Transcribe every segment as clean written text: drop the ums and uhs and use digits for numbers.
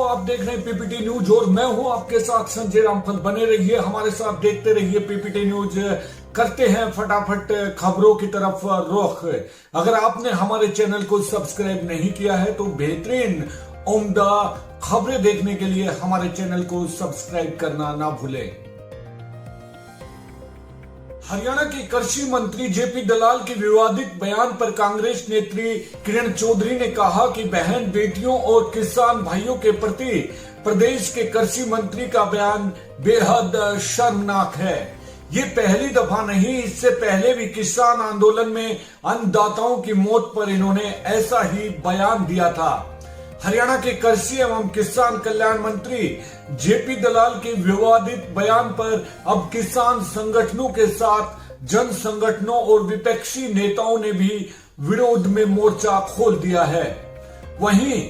आप देख रहे हैं पीपीटी न्यूज और मैं हूं आपके साथ संजय रामफल। बने रहिए हमारे साथ, देखते रहिए पीपीटी न्यूज। करते हैं फटाफट खबरों की तरफ रुख। अगर आपने हमारे चैनल को सब्सक्राइब नहीं किया है तो बेहतरीन उम्दा खबरें देखने के लिए हमारे चैनल को सब्सक्राइब करना ना भूलें। हरियाणा के कृषि मंत्री जेपी दलाल के विवादित बयान पर कांग्रेस नेत्री किरण चौधरी ने कहा कि बहन बेटियों और किसान भाइयों के प्रति प्रदेश के कृषि मंत्री का बयान बेहद शर्मनाक है। ये पहली दफा नहीं, इससे पहले भी किसान आंदोलन में अन्नदाताओं की मौत पर इन्होंने ऐसा ही बयान दिया था। हरियाणा के कृषि एवं किसान कल्याण मंत्री जेपी दलाल के विवादित बयान पर अब किसान संगठनों के साथ जन संगठनों और विपक्षी नेताओं ने भी विरोध में मोर्चा खोल दिया है। वहीं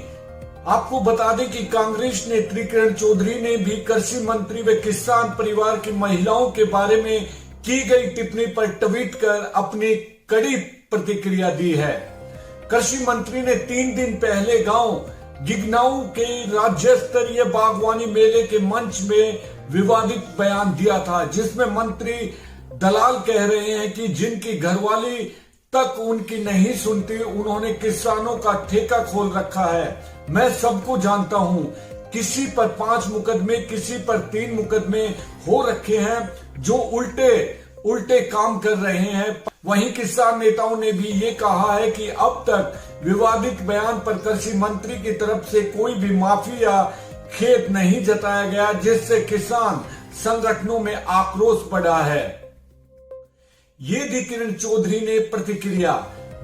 आपको बता दें कि कांग्रेस नेत्री किरण चौधरी ने भी कृषि मंत्री व किसान परिवार की महिलाओं के बारे में की गई टिप्पणी पर ट्वीट कर अपनी कड़ी प्रतिक्रिया दी है। कृषि मंत्री ने 3 दिन पहले गांव गिगनाऊ के राज्य स्तरीय बागवानी मेले के मंच में विवादित बयान दिया था, जिसमें मंत्री दलाल कह रहे हैं कि जिनकी घरवाली तक उनकी नहीं सुनती उन्होंने किसानों का ठेका खोल रखा है। मैं सबको जानता हूं, किसी पर 5 मुकदमे, किसी पर 3 मुकदमे हो रखे हैं जो उल्टे काम कर रहे हैं। वहीं किसान नेताओं ने भी ये कहा है कि अब तक विवादित बयान पर कृषि मंत्री की तरफ से कोई भी माफी या खेद नहीं जताया गया, जिससे किसान संगठनों में आक्रोश बढ़ा है। ये दी किरण चौधरी ने प्रतिक्रिया।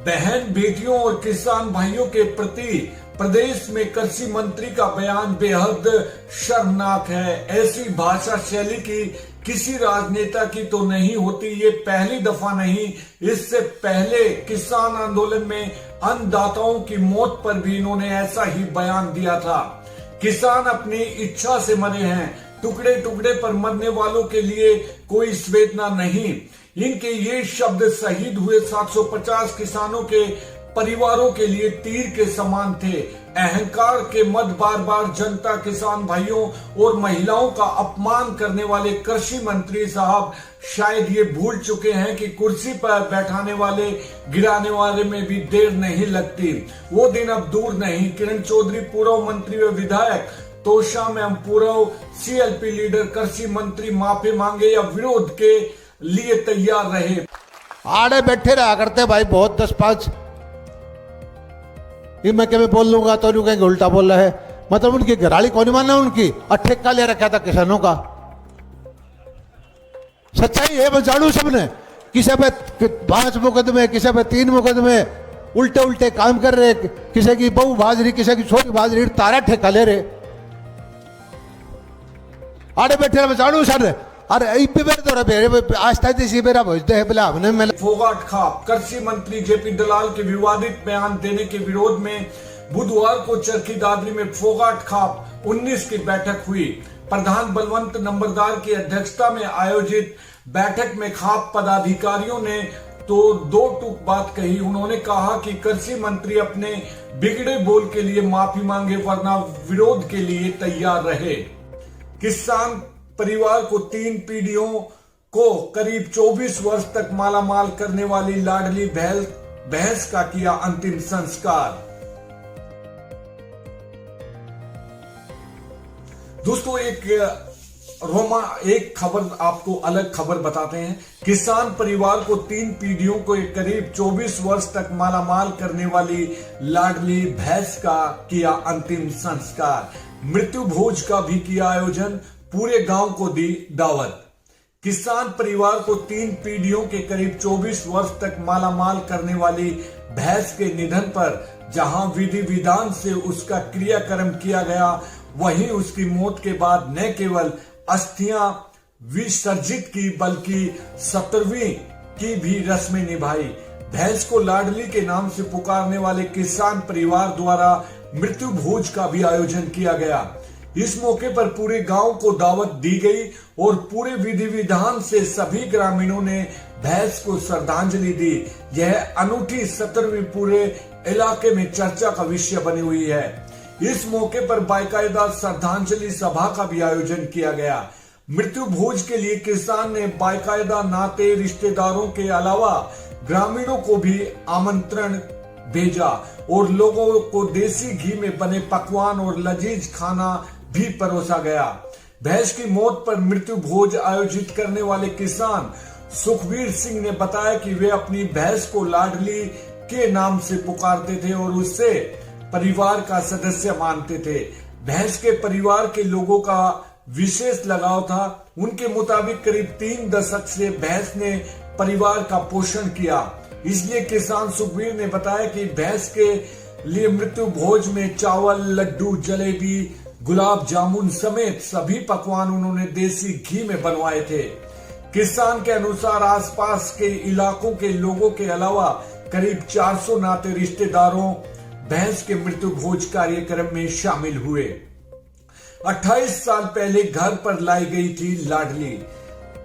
बहन बेटियों और किसान भाइयों के प्रति प्रदेश में कृषि मंत्री का बयान बेहद शर्मनाक है। ऐसी भाषा शैली की किसी राजनेता की तो नहीं होती। ये पहली दफा नहीं, इससे पहले किसान आंदोलन में अन्नदाताओं की मौत पर भी इन्होंने ऐसा ही बयान दिया था। किसान अपनी इच्छा से मरे हैं, टुकड़े टुकड़े पर मरने वालों के लिए कोई संवेदना नहीं। इनके ये शब्द शहीद हुए 750 किसानों के परिवारों के लिए तीर के समान थे। अहंकार के मद बार बार जनता, किसान भाइयों और महिलाओं का अपमान करने वाले कृषि मंत्री साहब शायद ये भूल चुके हैं कि कुर्सी पर बैठाने वाले गिराने वाले में भी देर नहीं लगती। वो दिन अब दूर नहीं। किरण चौधरी पूर्व मंत्री व विधायक तोशाम एवं पूर्व सीएलपी लीडर कृषि मंत्री माफी मांगे या विरोध के लिए तैयार रहे। आड़े बैठे रहा करते भाई, बहुत 10-5 ये मैं क्या बोल लूंगा तो कहेंगे उल्टा बोल रहा है। मतलब उनकी घराली कौन माना, उनकी ठेका ले रखा था किसानों का। सच्चाई है, मैं जानू सबने। किसी पे 5 मुकदमे, किसी पे 3 मुकदमे, उल्टे काम कर रहे। किसी की बहू भाजरी, किसी की छोटी भाजरी, तारा ठेका ले रहे। आड़े बैठे मैं जानू सर। अरे फोगाट खाप कृषि मंत्री जेपी दलाल के विवादित बयान देने के विरोध में बुधवार को चरखी दादरी में फोगाट खाप 19 की बैठक हुई। प्रधान बलवंत नंबरदार की अध्यक्षता में आयोजित बैठक में खाप पदाधिकारियों ने तो 2 टूक बात कही। उन्होंने कहा कि कृषि मंत्री अपने बिगड़े बोल के लिए माफी मांगे, वरना विरोध के लिए तैयार रहे। किसान परिवार को 3 पीढ़ियों को करीब 24 वर्ष तक मालामाल करने वाली लाडली भैंस का किया अंतिम संस्कार। दोस्तों एक खबर आपको अलग खबर बताते हैं। किसान परिवार को 3 पीढ़ियों को करीब 24 वर्ष तक मालामाल करने वाली लाडली भैंस का किया अंतिम संस्कार। मृत्यु भोज का भी किया आयोजन, पूरे गांव को दी दावत। किसान परिवार को 3 पीढ़ियों के करीब 24 वर्ष तक मालामाल करने वाली भैंस के निधन पर जहां विधि विधान से उसका क्रियाक्रम किया गया, वहीं उसकी मौत के बाद न केवल अस्थियां विसर्जित की बल्कि 17वीं की भी रस्में निभाई। भैंस को लाडली के नाम से पुकारने वाले किसान परिवार द्वारा मृत्यु भोज का भी आयोजन किया गया। इस मौके पर पूरे गांव को दावत दी गई और पूरे विधि विधान से सभी ग्रामीणों ने भैंस को श्रद्धांजलि दी। यह अनूठी 17वीं पूरे इलाके में चर्चा का विषय बनी हुई है। इस मौके पर बाकायदा श्रद्धांजलि सभा का भी आयोजन किया गया। मृत्यु भोज के लिए किसान ने बाकायदा नाते रिश्तेदारों के अलावा ग्रामीणों को भी आमंत्रण भेजा और लोगों को देसी घी में बने पकवान और लजीज खाना भी परोसा गया। भैंस की मौत पर मृत्यु भोज आयोजित करने वाले किसान सुखबीर सिंह ने बताया कि वे अपनी भैंस को लाडली के नाम से पुकारते थे और उससे परिवार का सदस्य मानते थे। भैंस के परिवार के लोगों का विशेष लगाव था। उनके मुताबिक करीब 3 दशक से भैंस ने परिवार का पोषण किया। इसलिए किसान सुखबीर ने बताया कि भैंस के लिए मृत्यु भोज में चावल, लड्डू, जलेबी, गुलाब जामुन समेत सभी पकवान उन्होंने देसी घी में बनवाए थे। किसान के अनुसार आसपास के इलाकों के लोगों के अलावा करीब 400 नाते रिश्तेदारों भैंस के मृत्यु भोज कार्यक्रम में शामिल हुए। 28 साल पहले घर पर लाई गई थी लाडली।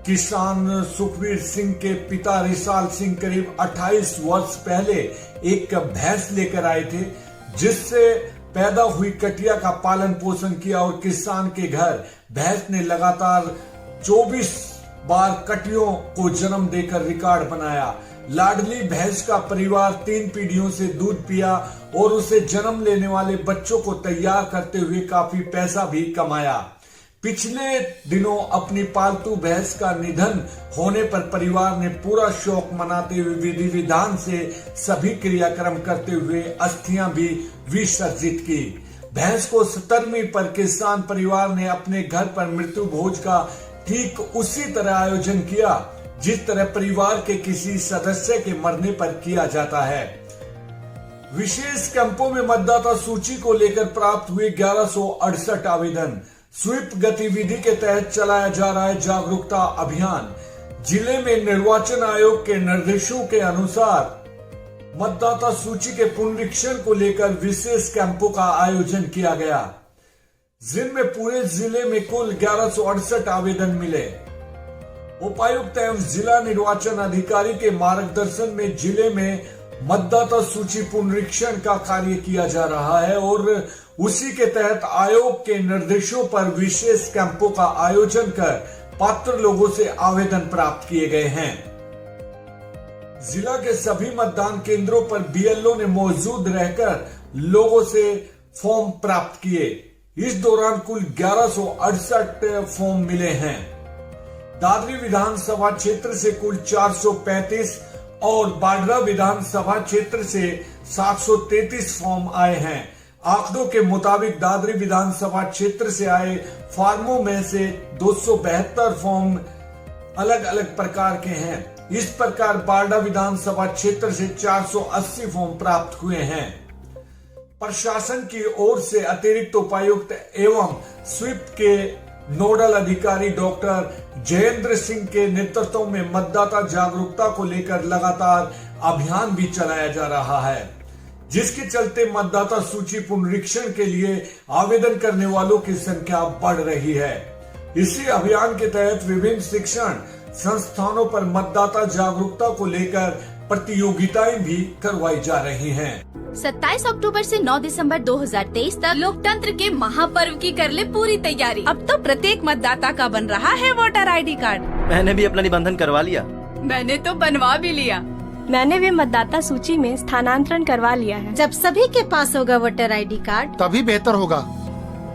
किसान सुखबीर सिंह के पिता रिसाल सिंह करीब 28 वर्ष पहले एक भैंस लेकर आए थे, जिससे पैदा हुई कटिया का पालन पोषण किया और किसान के घर भैंस ने लगातार 24 बार कटियों को जन्म देकर रिकॉर्ड बनाया। लाडली भैंस का परिवार 3 पीढ़ियों से दूध पिया और उसे जन्म लेने वाले बच्चों को तैयार करते हुए काफी पैसा भी कमाया। पिछले दिनों अपनी पालतू भैंस का निधन होने पर परिवार ने पूरा शोक मनाते हुए विधि विधान से सभी क्रियाक्रम करते हुए अस्थियां भी विसर्जित की। भैंस को 17वीं पर किसान परिवार ने अपने घर पर मृत्यु भोज का ठीक उसी तरह आयोजन किया जिस तरह परिवार के किसी सदस्य के मरने पर किया जाता है। विशेष कैंपों में मतदाता सूची को लेकर प्राप्त हुए 1168 आवेदन। स्वीप गतिविधि के तहत चलाया जा रहा है जागरूकता अभियान। जिले में निर्वाचन आयोग के निर्देशों के अनुसार मतदाता सूची के पुनरीक्षण को लेकर विशेष कैंपों का आयोजन किया गया, जिनमें पूरे जिले में कुल 1168 आवेदन मिले। उपायुक्त एवं जिला निर्वाचन अधिकारी के मार्गदर्शन में जिले में मतदाता सूची पुनरीक्षण का कार्य किया जा रहा है और उसी के तहत आयोग के निर्देशों पर विशेष कैंपों का आयोजन कर पात्र लोगों से आवेदन प्राप्त किए गए हैं। जिला के सभी मतदान केंद्रों पर बीएलओ ने मौजूद रहकर लोगों से फॉर्म प्राप्त किए। इस दौरान कुल 1168 फॉर्म मिले हैं। दादरी विधानसभा क्षेत्र से कुल 435 और बाडरा विधानसभा क्षेत्र से 733 फॉर्म आए हैं। आंकड़ों के मुताबिक दादरी विधानसभा क्षेत्र से आए फॉर्मों में से 272 फॉर्म अलग अलग प्रकार के हैं। इस प्रकार बाडरा विधानसभा क्षेत्र से 480 फॉर्म प्राप्त हुए हैं। प्रशासन की ओर से अतिरिक्त उपायुक्त एवं स्वीप के नोडल अधिकारी डॉक्टर जयेंद्र सिंह के नेतृत्व में मतदाता जागरूकता को लेकर लगातार अभियान भी चलाया जा रहा है, जिसके चलते मतदाता सूची पुनरीक्षण के लिए आवेदन करने वालों की संख्या बढ़ रही है। इसी अभियान के तहत विभिन्न शिक्षण संस्थानों पर मतदाता जागरूकता को लेकर प्रतियोगिताएं भी करवाई जा रही हैं। 27 अक्टूबर से 9 दिसंबर 2023 तक लोकतंत्र के महापर्व की कर ले पूरी तैयारी। अब तो प्रत्येक मतदाता का बन रहा है वोटर आईडी कार्ड। मैंने भी अपना निबंधन करवा लिया। मैंने तो बनवा भी लिया। मैंने भी मतदाता सूची में स्थानांतरण करवा लिया है। जब सभी के पास होगा वोटर आईडी कार्ड तभी बेहतर होगा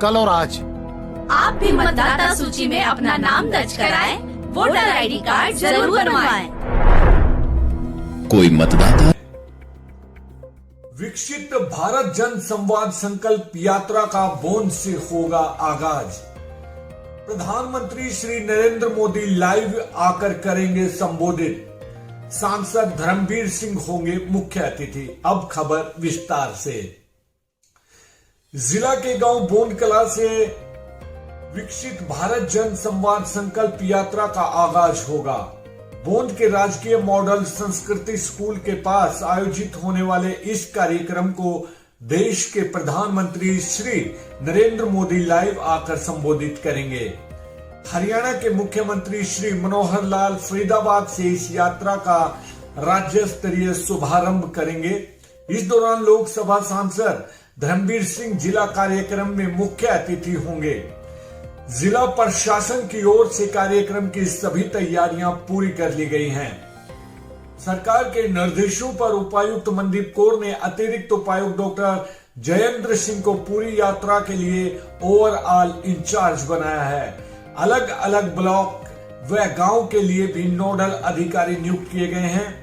कल और आज। आप भी मतदाता सूची में अपना नाम दर्ज कराएं, वोटर आईडी कार्ड जरूर बनवाएं। कोई मतदाता। विकसित भारत जन संवाद संकल्प यात्रा का बोन से होगा आगाज। प्रधानमंत्री श्री नरेंद्र मोदी लाइव आकर करेंगे संबोधित। सांसद धर्मवीर सिंह होंगे मुख्य अतिथि। अब खबर विस्तार से। जिला के गांव बोंद कला से विकसित भारत जन संवाद संकल्प यात्रा का आगाज होगा। बोंद के राजकीय मॉडल संस्कृति स्कूल के पास आयोजित होने वाले इस कार्यक्रम को देश के प्रधानमंत्री श्री नरेंद्र मोदी लाइव आकर संबोधित करेंगे। हरियाणा के मुख्यमंत्री श्री मनोहर लाल फरीदाबाद से इस यात्रा का राज्य स्तरीय शुभारंभ करेंगे। इस दौरान लोकसभा सांसद धर्मवीर सिंह जिला कार्यक्रम में मुख्य अतिथि होंगे। जिला प्रशासन की ओर से कार्यक्रम की सभी तैयारियां पूरी कर ली गई हैं। सरकार के निर्देशों पर उपायुक्त मनदीप कौर ने अतिरिक्त उपायुक्त डॉक्टर जयेंद्र सिंह को पूरी यात्रा के लिए ओवरऑल इंचार्ज बनाया है। अलग अलग ब्लॉक व गांव के लिए भी नोडल अधिकारी नियुक्त किए गए हैं।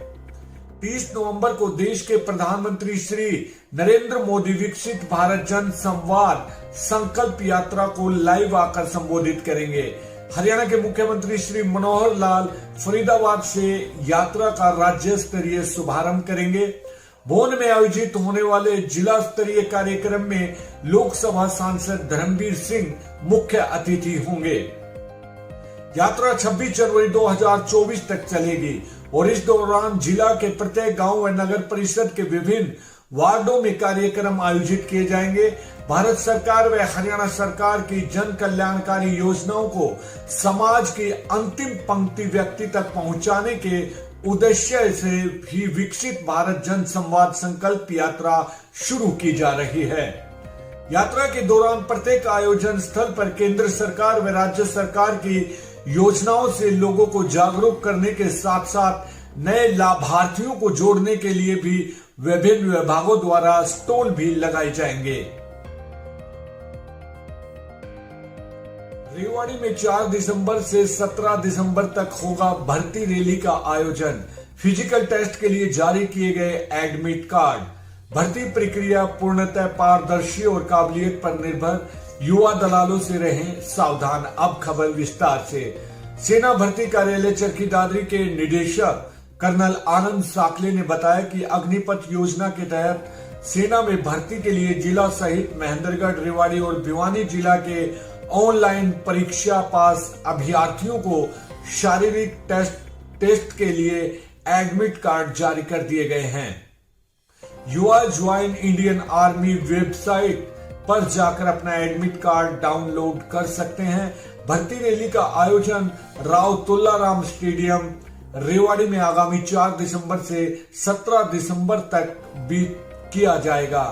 30 नवंबर को देश के प्रधानमंत्री श्री नरेंद्र मोदी विकसित भारत जन संवाद संकल्प यात्रा को लाइव आकर संबोधित करेंगे। हरियाणा के मुख्यमंत्री श्री मनोहर लाल फरीदाबाद से यात्रा का राज्य स्तरीय शुभारंभ करेंगे। भोन में आयोजित होने वाले जिला स्तरीय कार्यक्रम में लोकसभा सांसद धर्मवीर सिंह मुख्य अतिथि होंगे। यात्रा 26 जनवरी 2024 तक चलेगी और इस दौरान जिला के प्रत्येक गांव व नगर परिषद के विभिन्न वार्डों में कार्यक्रम आयोजित किए जाएंगे। भारत सरकार व हरियाणा सरकार की जन कल्याणकारी योजनाओं को समाज की अंतिम पंक्ति व्यक्ति तक पहुंचाने के उद्देश्य से भी विकसित भारत जन संवाद संकल्प यात्रा शुरू की जा रही है। यात्रा के दौरान प्रत्येक आयोजन स्थल पर केंद्र सरकार व राज्य सरकार की योजनाओं से लोगों को जागरूक करने के साथ साथ नए लाभार्थियों को जोड़ने के लिए भी विभिन्न विभागों द्वारा स्टॉल भी लगाए जाएंगे। रेवाड़ी में 4 दिसंबर से 17 दिसंबर तक होगा भर्ती रैली का आयोजन। फिजिकल टेस्ट के लिए जारी किए गए एडमिट कार्ड। भर्ती प्रक्रिया पूर्णतः पारदर्शी और काबिलियत पर निर्भर। युवा दलालों से रहें सावधान। अब खबर विस्तार से। सेना भर्ती कार्यालय चरखी दादरी के निदेशक कर्नल आनंद साकले ने बताया कि अग्निपथ योजना के तहत सेना में भर्ती के लिए जिला सहित महेंद्रगढ़, रेवाड़ी और भिवानी जिला के ऑनलाइन परीक्षा पास अभ्यर्थियों को शारीरिक टेस्ट के लिए एडमिट कार्ड जारी कर दिए गए हैं। युवा ज्वाइन इंडियन आर्मी वेबसाइट पर जाकर अपना एडमिट कार्ड डाउनलोड कर सकते हैं। भर्ती रैली का आयोजन राव तुल्लाराम स्टेडियम रेवाड़ी में आगामी 4 दिसंबर से 17 दिसंबर तक भी किया जाएगा।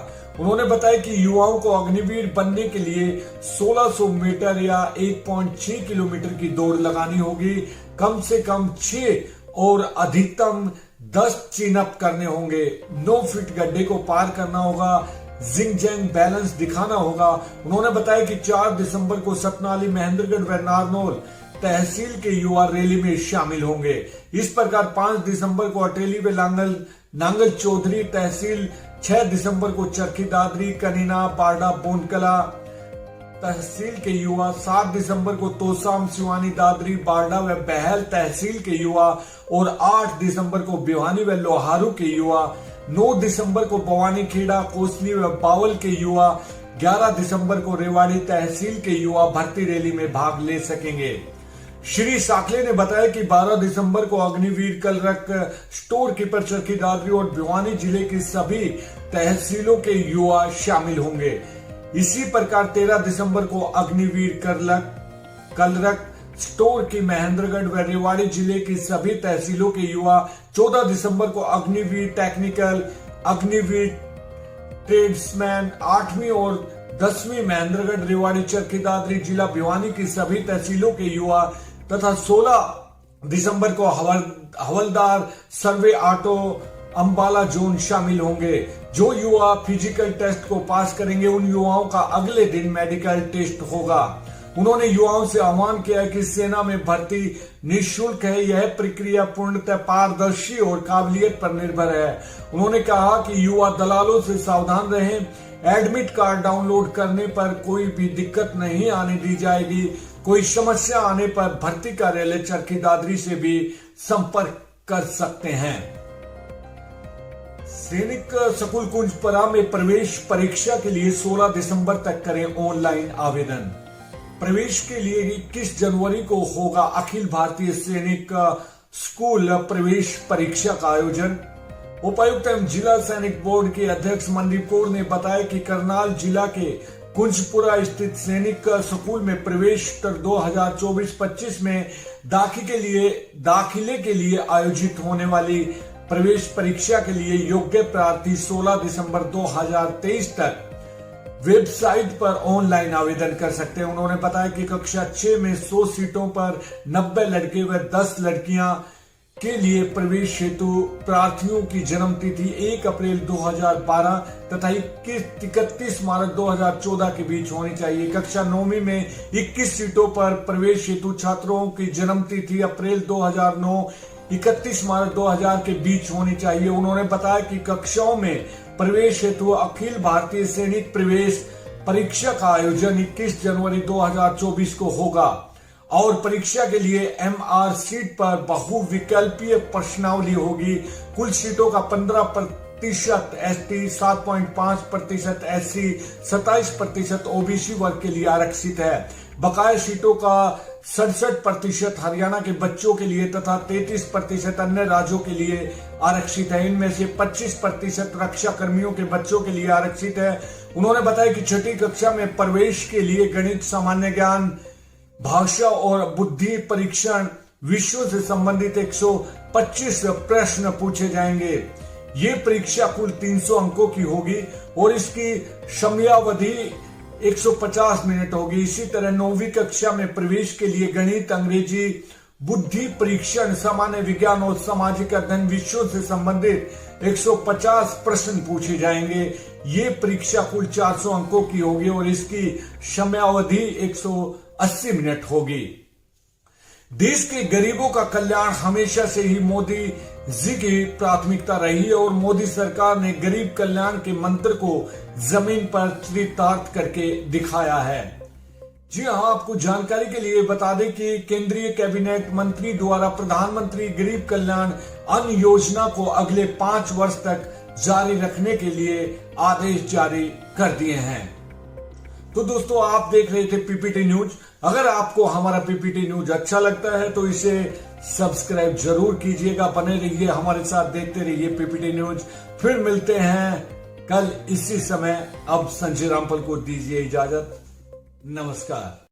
उन्होंने बताया कि युवाओं को अग्निवीर बनने के लिए 1600 मीटर या 1.6 किलोमीटर की दौड़ लगानी होगी। कम से कम 6 और अधिकतम 10 चिनअप करने होंगे। 9 फीट गड्ढे को पार करना होगा। जिंग जैंग बैलेंस दिखाना होगा। उन्होंने बताया कि 4 दिसंबर को सतनाली, महेंद्रगढ़ व नारनौल तहसील के युवा रैली में शामिल होंगे। इस प्रकार 5 दिसंबर को अटेली व नांगल चौधरी तहसील, 6 दिसंबर को चरखी दादरी, कनीना, बारडा, बोनकला तहसील के युवा, 7 दिसंबर को तोसाम, सिवानी, दादरी, बारडा व बहल तहसील के युवा और 8 दिसंबर को भिवानी व लोहारू के युवा, 9 दिसंबर को भवानी खेड़ा, कोसली व बावल के युवा, 11 दिसंबर को रेवाड़ी तहसील के युवा भर्ती रैली में भाग ले सकेंगे। श्री साकले ने बताया कि 12 दिसंबर को Agniveer clerk, store keeper Charkhi Dadri और भिवानी जिले की सभी तहसीलों के युवा शामिल होंगे। इसी प्रकार 13 दिसंबर को अग्निवीर कलरक, स्टोर की महेंद्रगढ़ व रेवाड़ी जिले की सभी तहसीलों के युवा, 14 दिसंबर को अग्निवीर टेक्निकल, अग्निवीर ट्रेड्समैन 8वीं और 10वीं महेंद्रगढ़, रेवाड़ी, चरखी दादरी जिला भिवानी की सभी तहसीलों के युवा तथा 16 दिसंबर को हवलदार, सर्वे ऑटो, अंबाला जोन शामिल होंगे। जो युवा फिजिकल टेस्ट को पास करेंगे उन युवाओं का अगले दिन मेडिकल टेस्ट होगा। उन्होंने युवाओं से आह्वान किया कि सेना में भर्ती निःशुल्क है। यह प्रक्रिया पूर्णतः पारदर्शी और काबिलियत पर निर्भर है। उन्होंने कहा कि युवा दलालों से सावधान रहें। एडमिट कार्ड डाउनलोड करने पर कोई भी दिक्कत नहीं आने दी जाएगी। कोई समस्या आने पर भर्ती कार्यालय चरखी दादरी से भी संपर्क कर सकते हैं। सैनिक स्कूल कुंजपरा में प्रवेश परीक्षा के लिए 16 दिसंबर तक करें ऑनलाइन आवेदन। प्रवेश के लिए 21 जनवरी को होगा अखिल भारतीय सैनिक स्कूल प्रवेश परीक्षा का आयोजन। उपायुक्त एवं जिला सैनिक बोर्ड के अध्यक्ष मनदीप कौर ने बताया कि करनाल जिला के कुंजपुरा स्थित सैनिक स्कूल में प्रवेश 2024-25 में दाखिले के लिए आयोजित होने वाली प्रवेश परीक्षा के लिए योग्य प्रार्थी 16 दिसंबर 2023 तक वेबसाइट पर ऑनलाइन आवेदन कर सकते हैं। उन्होंने बताया कि कक्षा 6 में 100 सीटों पर 90 लड़के व 10 लड़कियां के लिए प्रवेश हेतु प्रार्थियों की जन्म तिथि 1 अप्रैल 2012 तथा 31 मार्च 2014 के बीच होनी चाहिए। कक्षा 9वीं में 21 सीटों पर प्रवेश हेतु छात्रों की जन्म तिथि अप्रैल 2009 31 मार्च 2000 के बीच होनी चाहिए। उन्होंने बताया कि कक्षाओं में प्रवेश हेतु अखिल भारतीय सैनिक प्रवेश परीक्षा का आयोजन 21 जनवरी 2024 को होगा और परीक्षा के लिए MR सीट पर बहुविकल्पीय प्रश्नावली होगी। कुल सीटों का 15% ST, 7.5% SC, 27% OBC वर्ग के लिए आरक्षित है। बकाया सीटों का 67% हरियाणा के बच्चों के लिए तथा 33% अन्य राज्यों के लिए आरक्षित है। इनमें से 25% रक्षा कर्मियों के बच्चों के लिए आरक्षित है। उन्होंने बताया कि छठी कक्षा में प्रवेश के लिए गणित, सामान्य ज्ञान, भाषा और बुद्धि परीक्षण विषयों से संबंधित 125 प्रश्न पूछे जाएंगे। ये परीक्षा कुल 300 अंकों की होगी और इसकी समयावधि 150 मिनट होगी। इसी तरह 9वीं कक्षा में प्रवेश के लिए गणित, अंग्रेजी, बुद्धि परीक्षण, सामान्य विज्ञान और सामाजिक अध्ययन विषयों से संबंधित 150 प्रश्न पूछे जाएंगे। ये परीक्षा कुल 400 अंकों की होगी और इसकी समयावधि 180 मिनट होगी। देश के गरीबों का कल्याण हमेशा से ही मोदी जी की प्राथमिकता रही है और मोदी सरकार ने गरीब कल्याण के मंत्र को जमीन पर चरितार्थ करके दिखाया है। जी हां, आपको जानकारी के लिए बता दें कि केंद्रीय कैबिनेट मंत्री द्वारा प्रधानमंत्री गरीब कल्याण अन्न योजना को अगले 5 वर्ष तक जारी रखने के लिए आदेश जारी कर दिए हैं। तो दोस्तों, आप देख रहे थे पीपीटी न्यूज। अगर आपको हमारा पीपीटी न्यूज अच्छा लगता है तो इसे सब्सक्राइब जरूर कीजिएगा। बने रहिए हमारे साथ, देखते रहिए पीपीटी न्यूज। फिर मिलते हैं कल इसी समय। अब संजय रामपल को दीजिए इजाजत। नमस्कार।